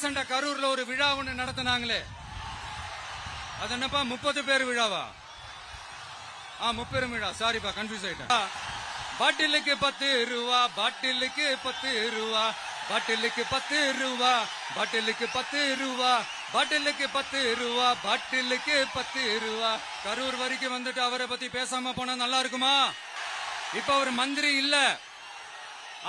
கரூர்ல ஒரு விழா ஒண்ணு நடத்தினாங்களே, அது என்னப்பா 30 பேர் விழாவா? 30 விழா. சாரிப்பா, கன்ஃபியூஸ் ஆயிட்டேன். பாட்டிலுக்கு 10 ரூபா, பாட்டிலுக்கு 10 ரூபா, பாட்டிலுக்கு 10 ரூபா, பாட்டிலுக்கு 10 ரூபா, பாட்டிலுக்கு 10 ரூபா, பாட்டிலுக்கு 10 ரூபா. கரூர் வரைக்கும் வந்துட்டு அவரை பத்தி பேசாம போனா நல்லா இருக்குமா? இப்ப அவர் மந்திரி இல்ல,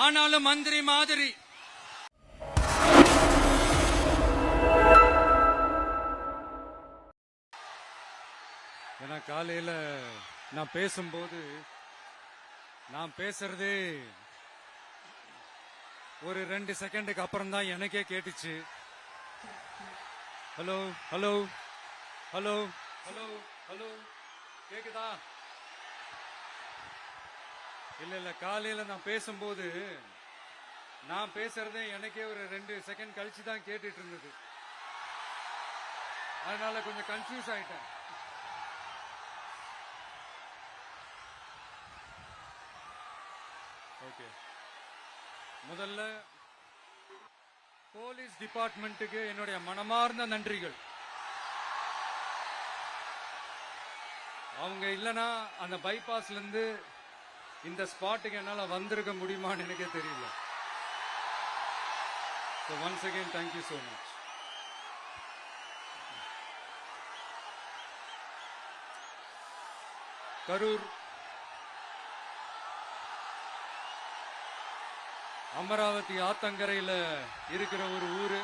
ஆனாலும் மந்திரி மாதிரி. ஏன்னா காலையில நான் பேசும்போது நான் பேசுறது ஒரு 2 செகண்டுக்கு அப்புறம் தான் எனக்கே கேட்டுச்சு. Hello hello hello hello hello, கேக்குதா? இல்ல காலையில நான் பேசும்போது நான் பேசுறதே எனக்கே ஒரு 2 செகண்ட் கழிச்சு தான் கேட்டுட்டு இருந்தது. அதனால கொஞ்சம் கன்ஃபியூஸ் ஆயிட்டேன். ஓகே, முதல்ல போலீஸ் டிபார்ட்மெண்ட்டுக்கு என்னுடைய மனமார்ந்த நன்றிகள். அவங்க இல்லனா அந்த பைபாஸ்ல இருந்து இந்த ஸ்பாட்டுக்கு என்னால வந்திருக்க முடியுமான்னு எனக்கே தெரியல. So once again, thank you so much. Karur Amaravathi ஆத்தங்கரையில இருக்கிற ஒரு ஊரு.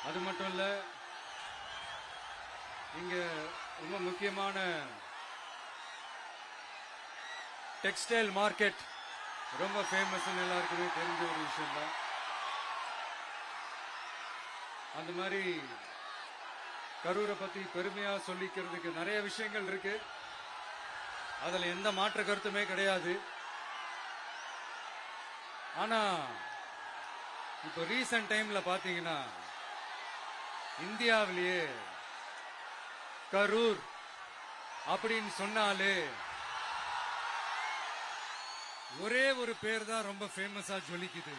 அது மட்டும் இல்ல, இங்க ரொம்ப முக்கியமான டெக்ஸ்டைல் மார்க்கெட் ரொம்ப ஃபேமஸ், எல்லாருக்குமே தெரிஞ்ச ஒரு விஷயம் தான். அந்த மாதிரி கரூரை பத்தி பெருமையா சொல்லிக்கிறதுக்கு நிறைய விஷயங்கள் இருக்கு. அதுல எந்த மாற்று கருத்துமே கிடையாது. ஆனா இப்ப ரீசன்ட் டைம்ல பாத்தீங்கன்னா இந்தியாவிலேயே கரூர் அப்படின்னு சொன்னாலே ஒரே ஒரு பேர் தான் ரொம்ப ஃபேமஸா ஜொலிக்குது.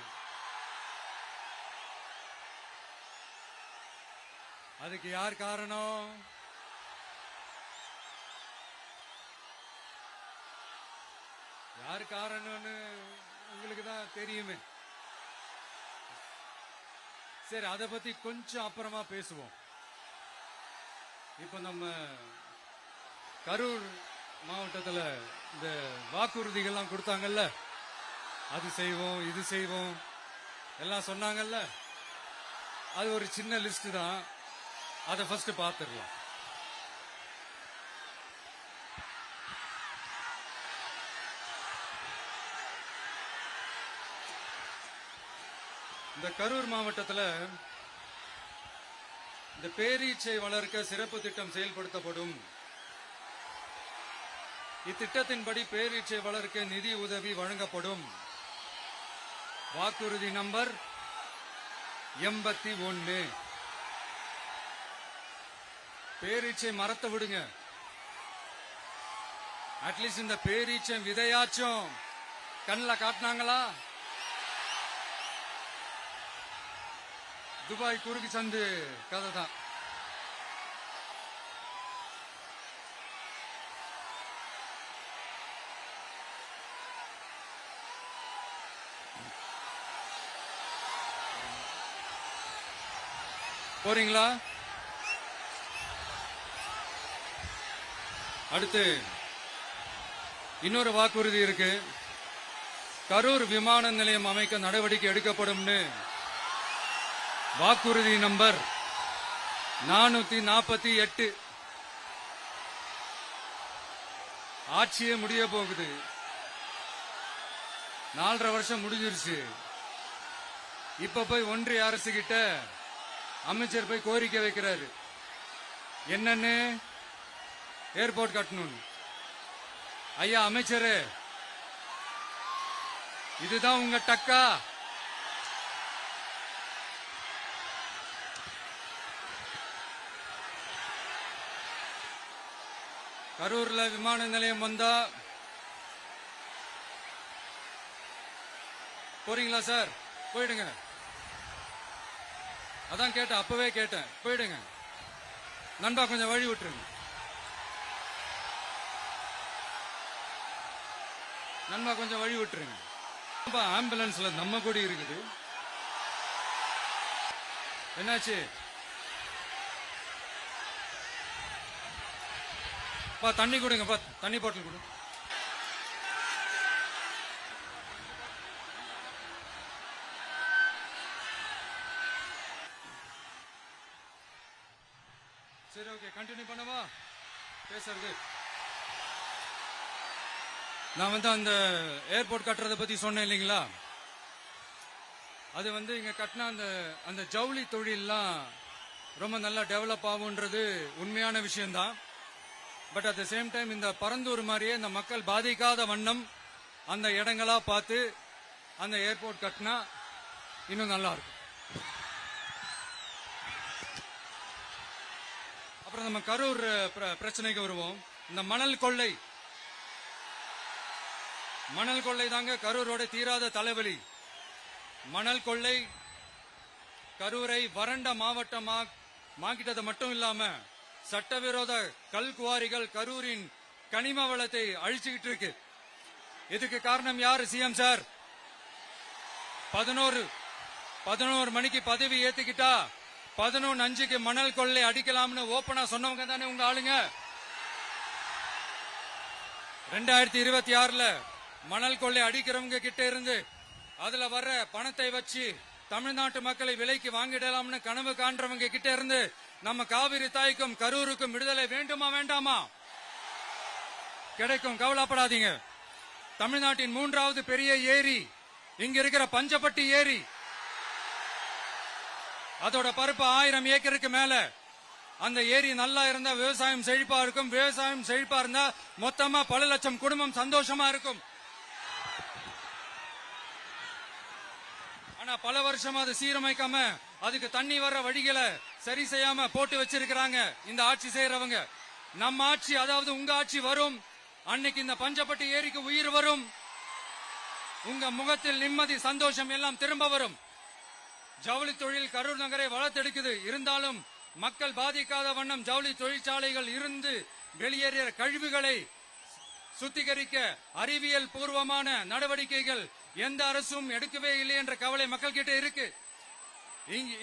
அதுக்கு யார் காரணம்? யார் காரணம்னு உங்களுக்கு தான் தெரியுமே. சரி, அதை பத்தி கொஞ்சம் அப்புறமா பேசுவோம். இப்ப நம்ம கரூர் மாவட்டத்தில் இந்த வாக்குறுதிகள்லாம் கொடுத்தாங்கல்ல, அது செய்வோம் இது செய்வோம் எல்லாம் சொன்னாங்கல்ல, அது ஒரு சின்ன லிஸ்ட் தான். அதை ஃபர்ஸ்ட் பார்த்துடலாம். இந்த கரூர் மாவட்டத்தில் இந்த பேரீச்சை வளர்க்க சிறப்பு திட்டம் செயல்படுத்தப்படும். இத்திட்டத்தின்படி பேரீச்சை வளர்க்க நிதி உதவி வழங்கப்படும். வாக்குறுதி நம்பர் 81. பேரீச்சை மரத்தை விடுங்க, அட்லீஸ்ட் இந்த பேரீச்சை விதையாச்சும் கண்ணில் காட்டினாங்களா? துபாய் குறுக்கு சந்து கதை தான். போறீங்களா? அடுத்து இன்னொரு வாக்குறுதி இருக்கு. கரூர் விமான நிலையம் அமைக்க நடவடிக்கை எடுக்கப்படும்னு வாக்குறுதி நம்பர் 448. ஆட்சியே முடிய போகுது. 4.5 வருஷம் முடிஞ்சிருச்சு. இப்ப போய் ஒன்றிய அரசு கிட்ட அமைச்சர் போய் கோரிக்கை வைக்கிறாரு. என்னன்னு? ஏர்போர்ட் கட்டணும். ஐயா அமைச்சரே, இதுதான் உங்க டக்கா? கரூர்ல விமான நிலையம் வந்தா போறீங்களா சார்? போயிடுங்க. அதான் கேட்டேன், அப்பவே கேட்டேன், போயிடுங்க. நண்பா கொஞ்சம் வழி விட்டுருங்க. நண்பா கொஞ்சம் வழி விட்டுருங்க. ஆம்புலன்ஸ்ல நம்ம கூடி இருக்குது. என்னாச்சு? பா தண்ணி கொடுங்க, பா தண்ணி பாட்டில் கொடு. சரி ஓகே, கண்டினியூ பண்ணவா பேசுறது? நான் அந்த ஏர்போர்ட் கட்டுறதை பத்தி சொன்னேன் இல்லைங்களா? அது இங்க கட்டின அந்த ஜவுளி தொழில்லாம் ரொம்ப நல்லா டெவலப் ஆகுன்றது உண்மையான விஷயம்தான். But at the same time இந்த பரந்தூர் மாதிரியே இந்த மக்கள் பாதிக்காத வண்ணம் அந்த இடங்களா பார்த்து அந்த ஏர்போர்ட் கட்டினா இன்னும் நல்லா இருக்கும். அப்புறம் நம்ம கரூர் பிரச்சனைக்கு வருவோம். இந்த மணல் கொள்ளை தாங்க கரூரோட தீராத தலைவலி. மணல் கொள்ளை கரூரை வறண்ட மாவட்டமாக்கிட்டது மட்டும் இல்லாம சட்டவிரோத கல் குவாரிகள் கரூரின் கனிம வளத்தை அழிச்சுக்கிட்டு இருக்கு. இதுக்கு காரணம் யாரு சிஎம் சார்? 11 மணிக்கு பதவி ஏத்துக்கிட்டா 11:05 மணல் கொள்ளை அடிக்கலாம்னு ஓபனா சொன்னவங்க தானே உங்க ஆளுங்க. 2026 மணல் கொள்ளை அடிக்கிறவங்க கிட்ட இருந்து அதுல வர்ற பணத்தை வச்சு தமிழ்நாட்டு மக்களை விலைக்கு வாங்கிடலாம்னு கனவு காண்றவங்க கிட்ட இருந்து நம்ம காவிரி தாய்க்கும் கரூருக்கும் விடுதலை வேண்டுமா வேண்டாமா? கிடைக்கும், கவலைப்படாதீங்க. தமிழ்நாட்டின் 3வது பெரிய ஏரி இங்க இருக்கிற பஞ்சப்பட்டி ஏரி. அதோட பரப்பு 1000 ஏக்கருக்கு மேல. அந்த ஏரி நல்லா இருந்தா விவசாயம் செழிப்பா இருக்கும். விவசாயம் செழிப்பா இருந்தா மொத்தமா பல லட்சம் குடும்பம் சந்தோஷமா இருக்கும். ஆனா பல வருஷமா அதை சீரமைக்காம அதுக்கு தண்ணி வர்ற வழிகளை சரி செய்யாம போட்டு வச்சிருக்கிறாங்க இந்த ஆட்சி செய்யறவங்க. நம்ம ஆட்சி, அதாவது உங்க ஆட்சி வரும் அன்னைக்கு இந்த பஞ்சப்பட்டி ஏரிக்கு உயிர் வரும். உங்க முகத்தில் நிம்மதி சந்தோஷம் எல்லாம் திரும்ப வரும். ஜவுளி தொழில் கரூர் நகரை வளர்த்தெடுக்குது. இருந்தாலும் மக்கள் பாதிக்காத வண்ணம் ஜவுளி தொழிற்சாலைகள் இருந்து வெளியேறிய கழிவுகளை சுத்திகரிக்க அறிவியல் பூர்வமான நடவடிக்கைகள் எந்த அரசும் எடுக்கவே இல்லை என்ற கவலை மக்கள் கிட்ட இருக்கு.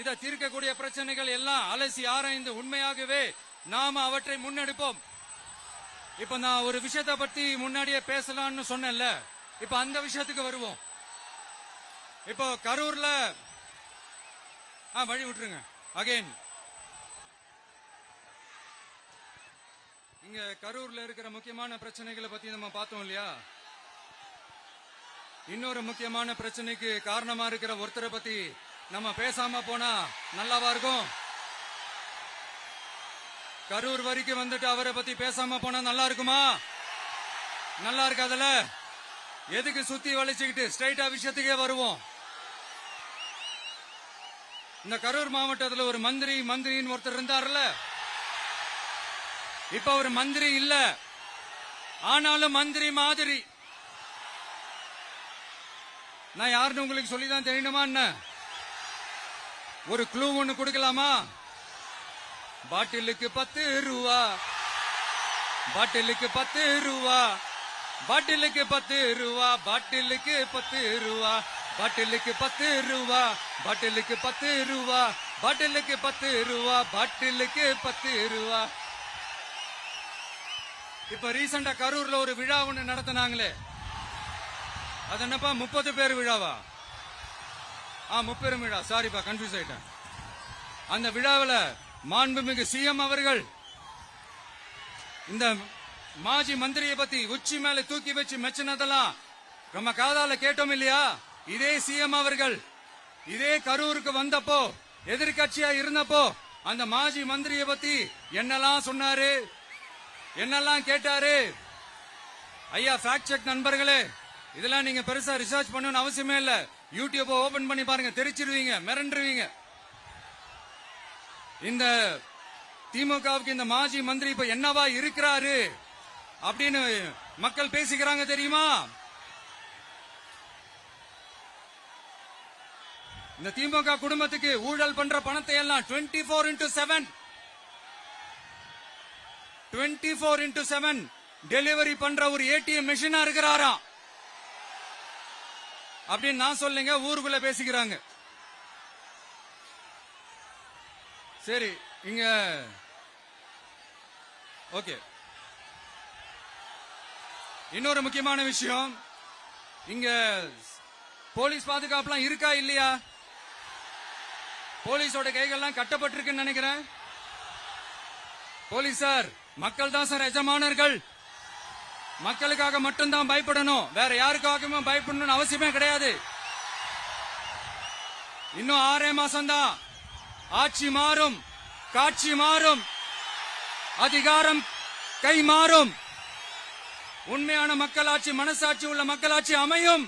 இதை தீர்க்கக்கூடிய பிரச்சனைகள் எல்லாம் அலசி ஆராய்ந்து உண்மையாகவே நாம அவற்றை முன்னெடுப்போம். இப்ப நான் ஒரு விஷயத்தை பத்தி முன்னாடியே பேசலாம்னு சொன்னேன்ல, இப்ப அந்த விஷயத்துக்கு வருவோம். இப்போ கரூர்ல வழி விட்டுருங்க. அகைன் இங்க கரூர்ல இருக்கிற முக்கியமான பிரச்சனைகளை பத்தி நம்ம பார்த்தோம் இல்லையா? இன்னொரு முக்கியமான பிரச்சனைக்கு காரணமா இருக்கிற ஒருத்தரை பத்தி நம்ம பேசாம போனா நல்லாவா இருக்கும்? கரூர் வரைக்கும் வந்துட்டு அவரை பத்தி பேசாம போனா நல்லா இருக்குமா? நல்லா இருக்காதுல. எதுக்கு சுத்தி வளைச்சுக்கிட்டு ஸ்ட்ரைட்டா விஷயத்துக்கே வருவோம். இந்த கரூர் மாவட்டத்தில் ஒரு மந்திரின்னு ஒருத்தர் இருந்தார்ல, இப்ப ஒரு மந்திரி இல்ல, ஆனாலும் மந்திரி மாதிரி. நான் யாருன்னு உங்களுக்கு சொல்லிதான் தெரியணுமா என்ன? ஒரு க்ளூ ஒண்ணு கொடுக்கலாமா? பாட்டிலுக்கு 10 ரூபா, பாட்டிலுக்கு 10 ரூபா, பாட்டிலுக்கு 10 ரூபா, பாட்டிலுக்கு 10 ரூபா, பாட்டிலுக்கு 10 ரூபா, பாட்டிலுக்கு 10 ரூபா, பாட்டிலுக்கு 10 ரூபா, பாட்டிலுக்கு 10 ரூபா. இப்ப ரீசெண்டா கரூர்ல ஒரு விழா ஒண்ணு நடத்தினாங்களே, அது என்னப்பா 30 பேர் விழாவா? முப்பெரும் விழா, சாரிப்பா கன்ஃபியூஸ் ஆயிட்டேன். அந்த விழாவில் மாண்புமிகு சிஎம் அவர்கள் இந்த மாஜி மந்திரியை பத்தி உச்சி மேல தூக்கி வச்சு மெச்சினதெல்லாம் நம்ம காதால கேட்டோம் இல்லையா? இதே சிஎம் அவர்கள் இதே கரூருக்கு வந்தப்போ, எதிர்கட்சியா இருந்தப்போ அந்த மாஜி மந்திரியை பத்தி என்னெல்லாம் சொன்னாரு, என்னெல்லாம் கேட்டாரு. ஐயா ஃபேக்ட் செக் நண்பர்களே, இதெல்லாம் நீங்க பெருசா ரிசர்ச் பண்ணணும்னு அவசியமே இல்ல. யூடியூப் ஓபன் பண்ணி பாருங்க, தெரிச்சிருவீங்க, மிரண்டுருவீங்க. இந்த திமுகவுக்கு இந்த மாஜி மந்திரி இப்ப என்னவா இருக்கிறாரு அப்படின்னு மக்கள் பேசிக்கிறாங்க தெரியுமா? இந்த திமுக குடும்பத்துக்கு ஊழல் பண்ற பணத்தை எல்லாம் 24x7 டெலிவரி பண்ற ஒரு ஏடிஎம் மெஷினா இருக்கிறாரா அப்படின்னு நான் சொல்லுங்க, ஊருக்குள்ள பேசிக்கிறாங்க. சரி, இங்க ஓகே. இன்னொரு முக்கியமான விஷயம், இங்க போலீஸ் பாதுகாப்புலாம் இருக்கா இல்லையா? போலீஸோட கைகள்லாம் கட்டப்பட்டிருக்குன்னு நினைக்கிறேன். போலீசார் மக்கள் தான் சார் எஜமானர்கள். மக்களுக்காக மட்டும்தான் பயப்படணும், வேற யாருக்காகவும் பயப்படணும்னு அவசியமே கிடையாது. இன்னும் 6 மாசம் தான். ஆட்சி மாறும், காட்சி மாறும், அதிகாரம் கை மாறும். உண்மையான மக்களாட்சி, மனசாட்சி உள்ள மக்களாட்சி அமையும்.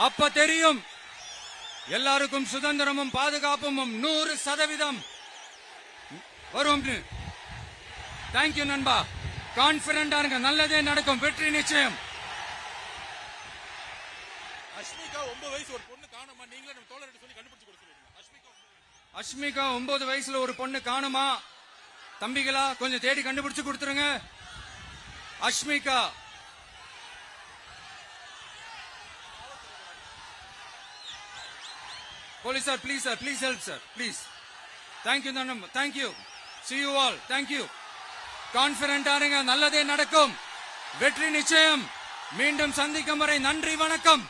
அப்ப தெரியும் எல்லாருக்கும் சுதந்திரமும் பாதுகாப்பும் 100% வரும். தேங்க்யூ நண்பா. கான்பிடண்டா இருங்க, நல்லதே நடக்கும், வெற்றி நிச்சயம். அஷ்மிகா 9 வயசு ஒரு பொண்ணு காணுமா, நீங்களே நம்ம தோழர்கிட்ட சொல்லி கண்டுபிடிச்சு கொடுத்துருவீங்க. அஷ்மிகா 9 வயசுல ஒரு பொண்ணு காணுமா? தம்பிகளா கொஞ்சம் தேடி கண்டுபிடிச்சு கொடுத்துருங்க. Ashmika police sir, please sir, please help sir, please. Thank you நண்பா, thank you. See you all. Thank you. கான்பிடண்டா இருங்க, நல்லதே நடக்கும், வெற்றி நிச்சயம். மீண்டும் சந்திக்கும் வரை நன்றி, வணக்கம்.